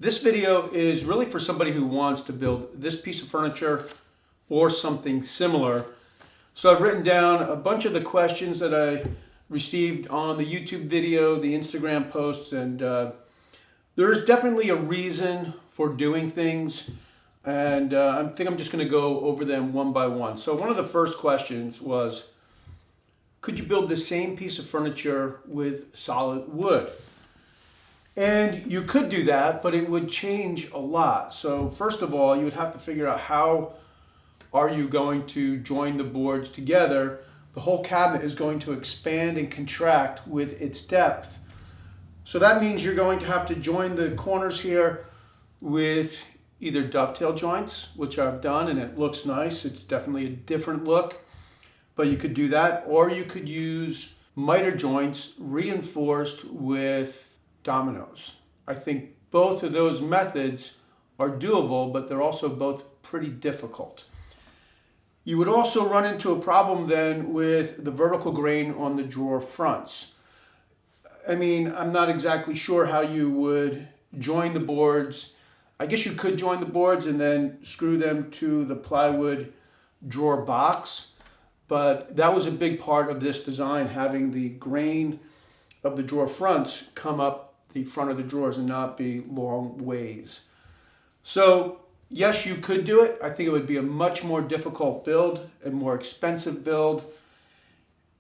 This video is really for somebody who wants to build this piece of furniture or something similar. So I've written down a bunch of the questions that I received on the YouTube video, the Instagram posts, and there's definitely a reason for doing things, and I think I'm just going to go over them one by one. So one of the first questions was, could you build the same piece of furniture with solid wood? And you could do that, but it would change a lot. So first of all, you would have to figure out how are you going to join the boards together. The whole cabinet is going to expand and contract with its depth. So that means you're going to have to join the corners here with either dovetail joints, which I've done and it looks nice. It's definitely a different look, but you could do that. Or you could use miter joints reinforced with dominoes. I think both of those methods are doable, but they're also both pretty difficult. You would also run into a problem then with the vertical grain on the drawer fronts. I mean, I'm not exactly sure how you would join the boards. I guess you could join the boards and then screw them to the plywood drawer box, but that was a big part of this design, having the grain of the drawer fronts come up the front of the drawers and not be long ways. So yes, you could do it. I think it would be a much more difficult build, a more expensive build,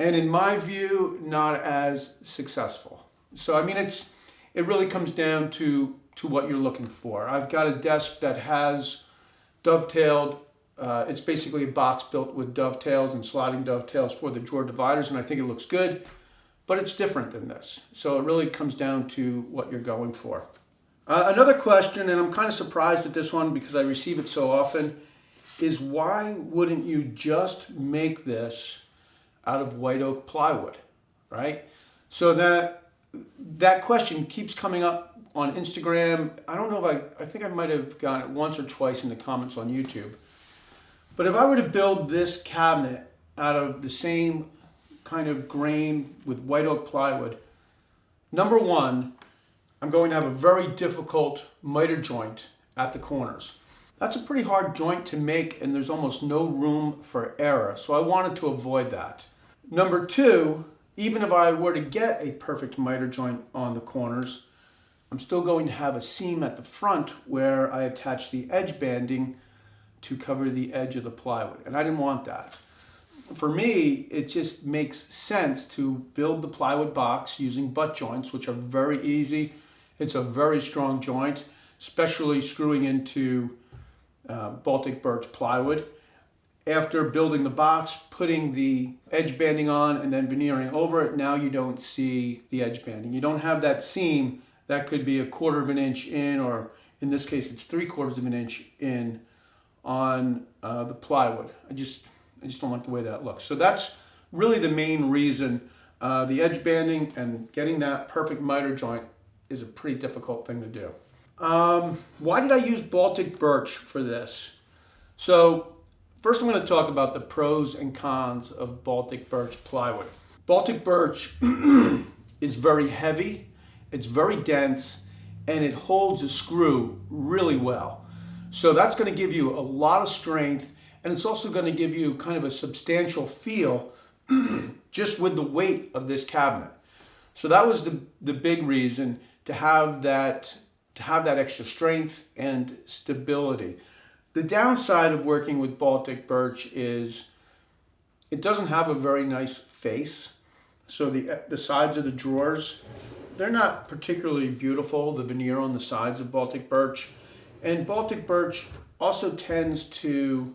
and in my view, not as successful. So I mean, it really comes down to what you're looking for. I've got a desk that has dovetailed, it's basically a box built with dovetails and sliding dovetails for the drawer dividers, and I think it looks good. But it's different than this. So it really comes down to what you're going for. Another question, and I'm kind of surprised at this one because I receive it so often, is why wouldn't you just make this out of white oak plywood, right? So that question keeps coming up on Instagram. I don't know if I think I might have gotten it once or twice in the comments on YouTube. But if I were to build this cabinet out of the same kind of grain with white oak plywood, number one, I'm going to have a very difficult miter joint at the corners. That's a pretty hard joint to make, and there's almost no room for error, so I wanted to avoid that. Number two, even if I were to get a perfect miter joint on the corners, I'm still going to have a seam at the front where I attach the edge banding to cover the edge of the plywood, and I didn't want that. For me, it just makes sense to build the plywood box using butt joints, which are very easy. It's a very strong joint, especially screwing into Baltic birch plywood. After building the box, putting the edge banding on and then veneering over it, now you don't see the edge banding. You don't have that seam that could be 1/4 of an inch in, or in this case, it's 3/4 of an inch in on the plywood. I just don't like the way that looks. So that's really the main reason. The edge banding and getting that perfect miter joint is a pretty difficult thing to do. Why did I use Baltic birch for this? So first I'm going to talk about the pros and cons of Baltic birch plywood. Baltic birch is very heavy, it's very dense, and it holds a screw really well. So that's going to give you a lot of strength, and it's also going to give you kind of a substantial feel just with the weight of this cabinet. So that was the big reason to have that extra strength and stability. The downside of working with Baltic birch is it doesn't have a very nice face. So the sides of the drawers, they're not particularly beautiful, the veneer on the sides of Baltic birch. And Baltic birch also tends to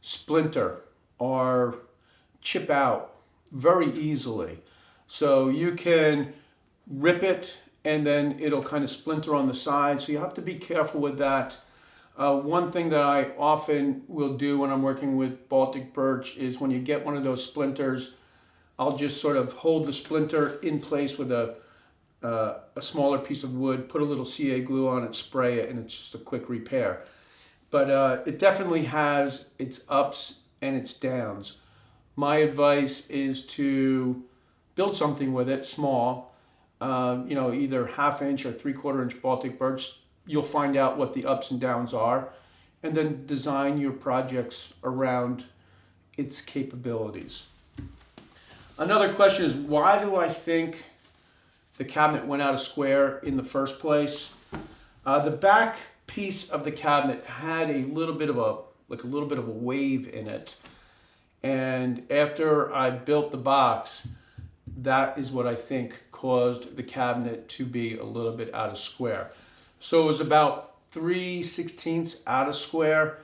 splinter or chip out very easily. So you can rip it and then it'll kind of splinter on the side. So you have to be careful with that. One thing that I often will do when I'm working with Baltic birch is when you get one of those splinters, I'll just sort of hold the splinter in place with a smaller piece of wood, put a little CA glue on it, spray it, and it's just a quick repair. But it definitely has its ups and its downs. My advice is to build something with it, small, either 1/2 inch or 3/4 inch Baltic birch. you'll find out what the ups and downs are, and then design your projects around its capabilities. Another question is, why do I think the cabinet went out of square in the first place? The back piece of the cabinet had a little bit of a wave in it, and after I built the box, that is what I think caused the cabinet to be a little bit out of square. So it was about 3/16 out of square.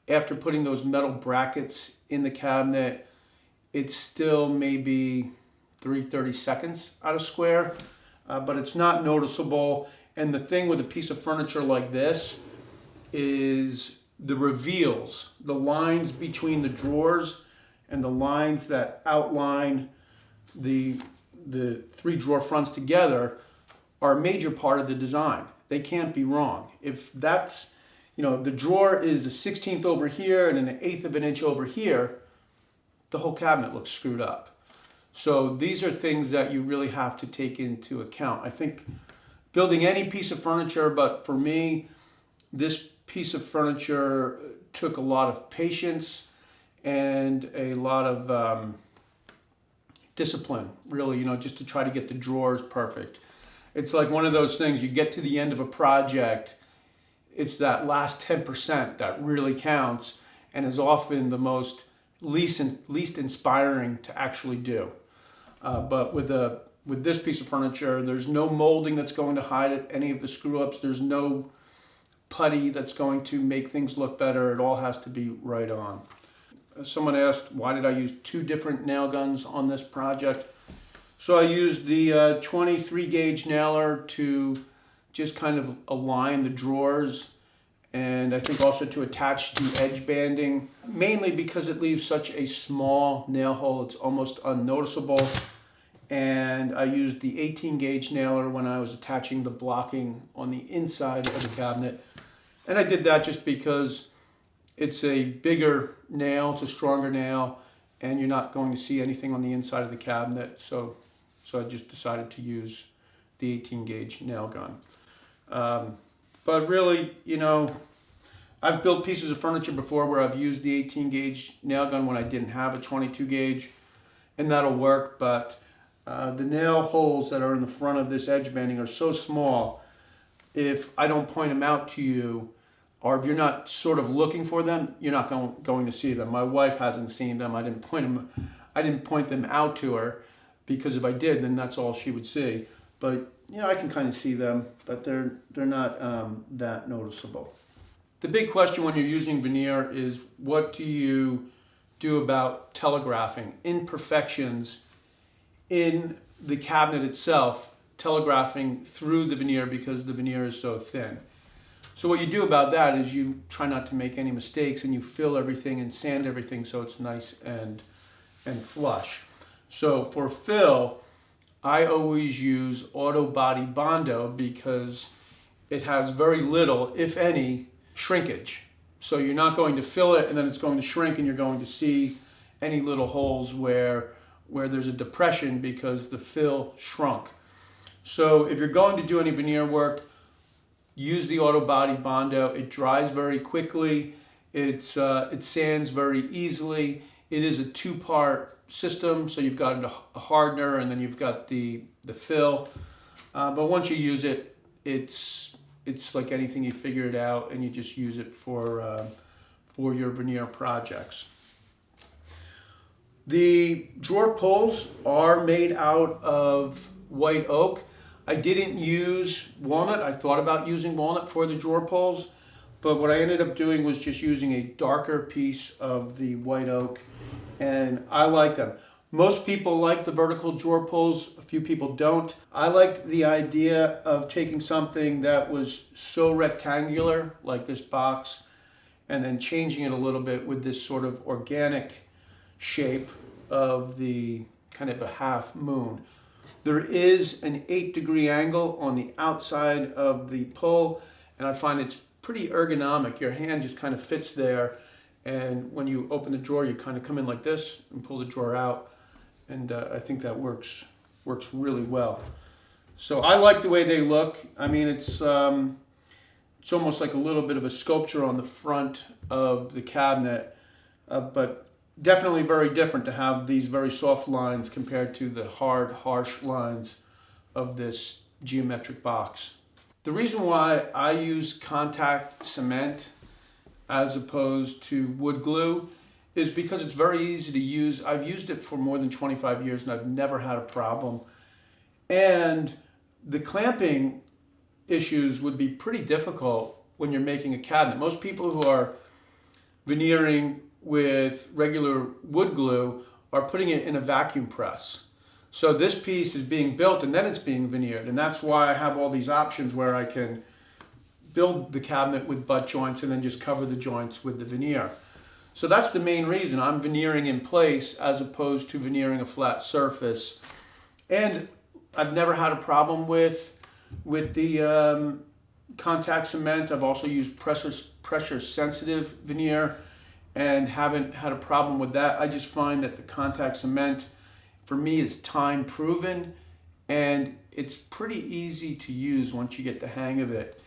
After putting those metal brackets in the cabinet, it's still maybe 3/32 out of square, but it's not noticeable. And the thing with a piece of furniture like this is the reveals, the lines between the drawers and the lines that outline the three drawer fronts together are a major part of the design. They can't be wrong. If that's, the drawer is a 1/16 over here and an 1/8 of an inch over here, the whole cabinet looks screwed up. So these are things that you really have to take into account. I think building any piece of furniture, but for me, this piece of furniture took a lot of patience and a lot of discipline, really, just to try to get the drawers perfect. It's like one of those things, you get to the end of a project, it's that last 10% that really counts and is often the least inspiring to actually do. But with this piece of furniture, there's no molding that's going to hide any of the screw-ups. There's no putty that's going to make things look better. It all has to be right on. Someone asked, why did I use 2 different nail guns on this project? So I used the 23 gauge nailer to just kind of align the drawers, and I think also to attach the edge banding, mainly because it leaves such a small nail hole, it's almost unnoticeable. And I used the 18 gauge nailer when I was attaching the blocking on the inside of the cabinet. And I did that just because it's a bigger nail, it's a stronger nail, and you're not going to see anything on the inside of the cabinet. So I just decided to use the 18 gauge nail gun. But really, I've built pieces of furniture before where I've used the 18 gauge nail gun when I didn't have a 22 gauge, and that'll work. But the nail holes that are in the front of this edge banding are so small, if I don't point them out to you, or if you're not sort of looking for them, you're not going to see them. My wife hasn't seen them. I didn't point them out to her, because if I did, then that's all she would see. But I can kind of see them, but they're not that noticeable. The big question when you're using veneer is, what do you do about telegraphing, imperfections in the cabinet itself, telegraphing through the veneer because the veneer is so thin. So what you do about that is you try not to make any mistakes, and you fill everything and sand everything so it's nice and flush. So for fill, I always use auto body Bondo because it has very little, if any, shrinkage. So you're not going to fill it and then it's going to shrink, and you're going to see any little holes where there's a depression because the fill shrunk. So if you're going to do any veneer work, use the auto body Bondo. It dries very quickly. It sands very easily. It is a 2-part system, so you've got a hardener and then you've got the fill. But once you use it, it's like anything, you figure it out and you just use it for your veneer projects. The drawer pulls are made out of white oak. I didn't use walnut. I thought about using walnut for the drawer pulls, but what I ended up doing was just using a darker piece of the white oak, and I like them. Most people like the vertical drawer pulls, a few people don't. I liked the idea of taking something that was so rectangular, like this box, and then changing it a little bit with this sort of organic shape of the kind of a half moon. There is an 8-degree angle on the outside of the pull, and I find it's pretty ergonomic. Your hand just kind of fits there, and when you open the drawer, you kind of come in like this and pull the drawer out, and I think that works really well. So I like the way they look. I mean, it's It's almost like a little bit of a sculpture on the front of the cabinet, but definitely very different to have these very soft lines compared to the hard, harsh lines of this geometric box. The reason why I use contact cement as opposed to wood glue is because it's very easy to use. I've used it for more than 25 years and I've never had a problem. And the clamping issues would be pretty difficult when you're making a cabinet. Most people who are veneering with regular wood glue are putting it in a vacuum press. So this piece is being built and then it's being veneered, and that's why I have all these options where I can build the cabinet with butt joints and then just cover the joints with the veneer. So that's the main reason I'm veneering in place as opposed to veneering a flat surface. And I've never had a problem with the contact cement. I've also used pressure sensitive veneer and haven't had a problem with that. I just find that the contact cement for me is time proven and it's pretty easy to use once you get the hang of it.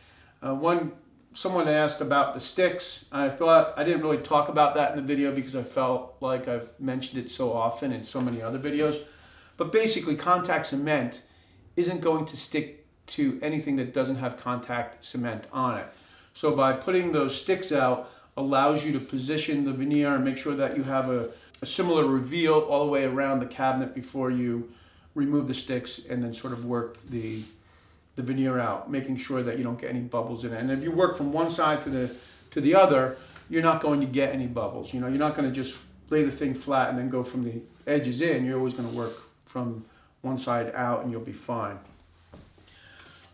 Someone asked about the sticks. I thought I didn't really talk about that in the video because I felt like I've mentioned it so often in so many other videos. But basically, contact cement isn't going to stick to anything that doesn't have contact cement on it. So by putting those sticks out allows you to position the veneer and make sure that you have a similar reveal all the way around the cabinet before you remove the sticks and then sort of work the veneer out, making sure that you don't get any bubbles in it. And if you work from one side to the other, you're not going to get any bubbles. You know, you're not going to just lay the thing flat and then go from the edges in. You're always going to work from one side out and you'll be fine.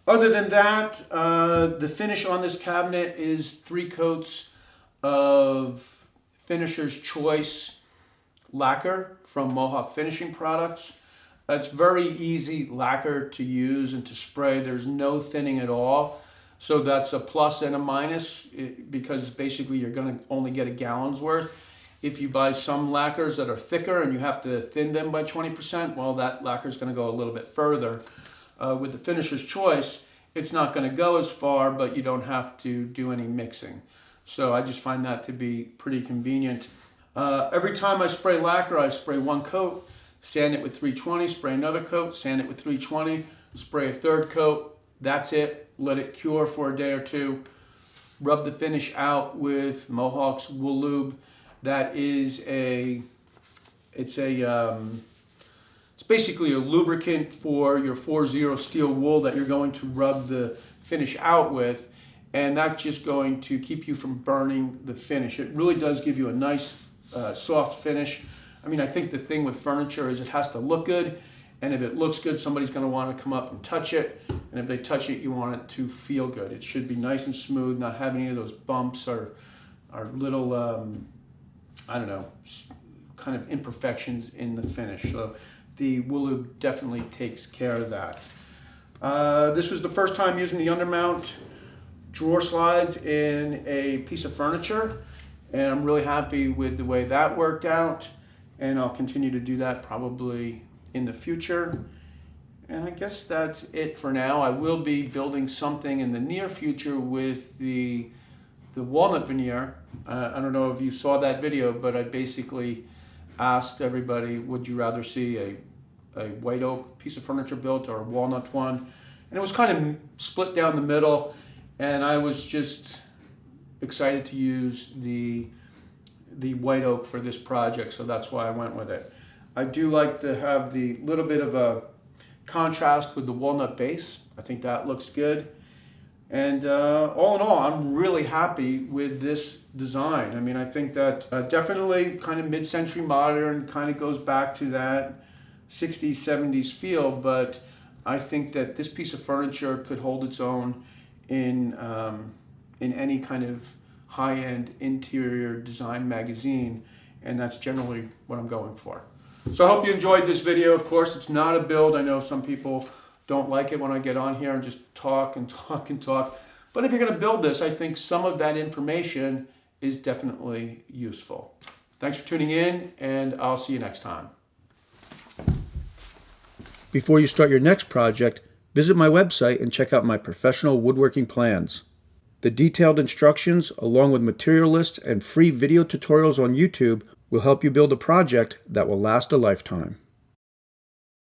Other than that, the finish on this cabinet is 3 coats of Finisher's Choice lacquer from Mohawk Finishing Products. It's very easy lacquer to use and to spray. There's no thinning at all. So that's a plus and a minus because basically you're going to only get a gallon's worth. If you buy some lacquers that are thicker and you have to thin them by 20%, well, that lacquer is going to go a little bit further. With the Finisher's Choice, it's not going to go as far, but you don't have to do any mixing. So I just find that to be pretty convenient. Every time I spray lacquer, I spray 1 coat, sand it with 320, spray another coat, sand it with 320, spray a 3rd coat. That's it. Let it cure for a day or 2. Rub the finish out with Mohawk's Wool Lube. That is it's basically a lubricant for your 4-0 steel wool that you're going to rub the finish out with, and that's just going to keep you from burning the finish. It really does give you a nice soft finish. I mean, I think the thing with furniture is it has to look good, and if it looks good, somebody's going to want to come up and touch it, and if they touch it, you want it to feel good. It should be nice and smooth, not have any of those bumps or little, I don't know, kind of imperfections in the finish. So the Wool Lube definitely takes care of that. This was the first time using the undermount drawer slides in a piece of furniture, and I'm really happy with the way that worked out. And I'll continue to do that probably in the future. And I guess that's it for now. I will be building something in the near future with the walnut veneer. I don't know if you saw that video, but I basically asked everybody, would you rather see a white oak piece of furniture built or a walnut one? And it was kind of split down the middle, and I was just excited to use the white oak for this project, so that's why I went with it. I do like to have the little bit of a contrast with the walnut base. I think that looks good. And all in all, I'm really happy with this design. I mean, I think that definitely kind of mid-century modern, kind of goes back to that 60s, 70s feel, but I think that this piece of furniture could hold its own in any kind of high-end interior design magazine, and that's generally what I'm going for. So I hope you enjoyed this video. Of course, it's not a build. I know some people don't like it when I get on here and just talk and talk and talk. But if you're going to build this, I think some of that information is definitely useful. Thanks for tuning in, and I'll see you next time. Before you start your next project, visit my website and check out my professional woodworking plans. The detailed instructions, along with material lists and free video tutorials on YouTube, will help you build a project that will last a lifetime.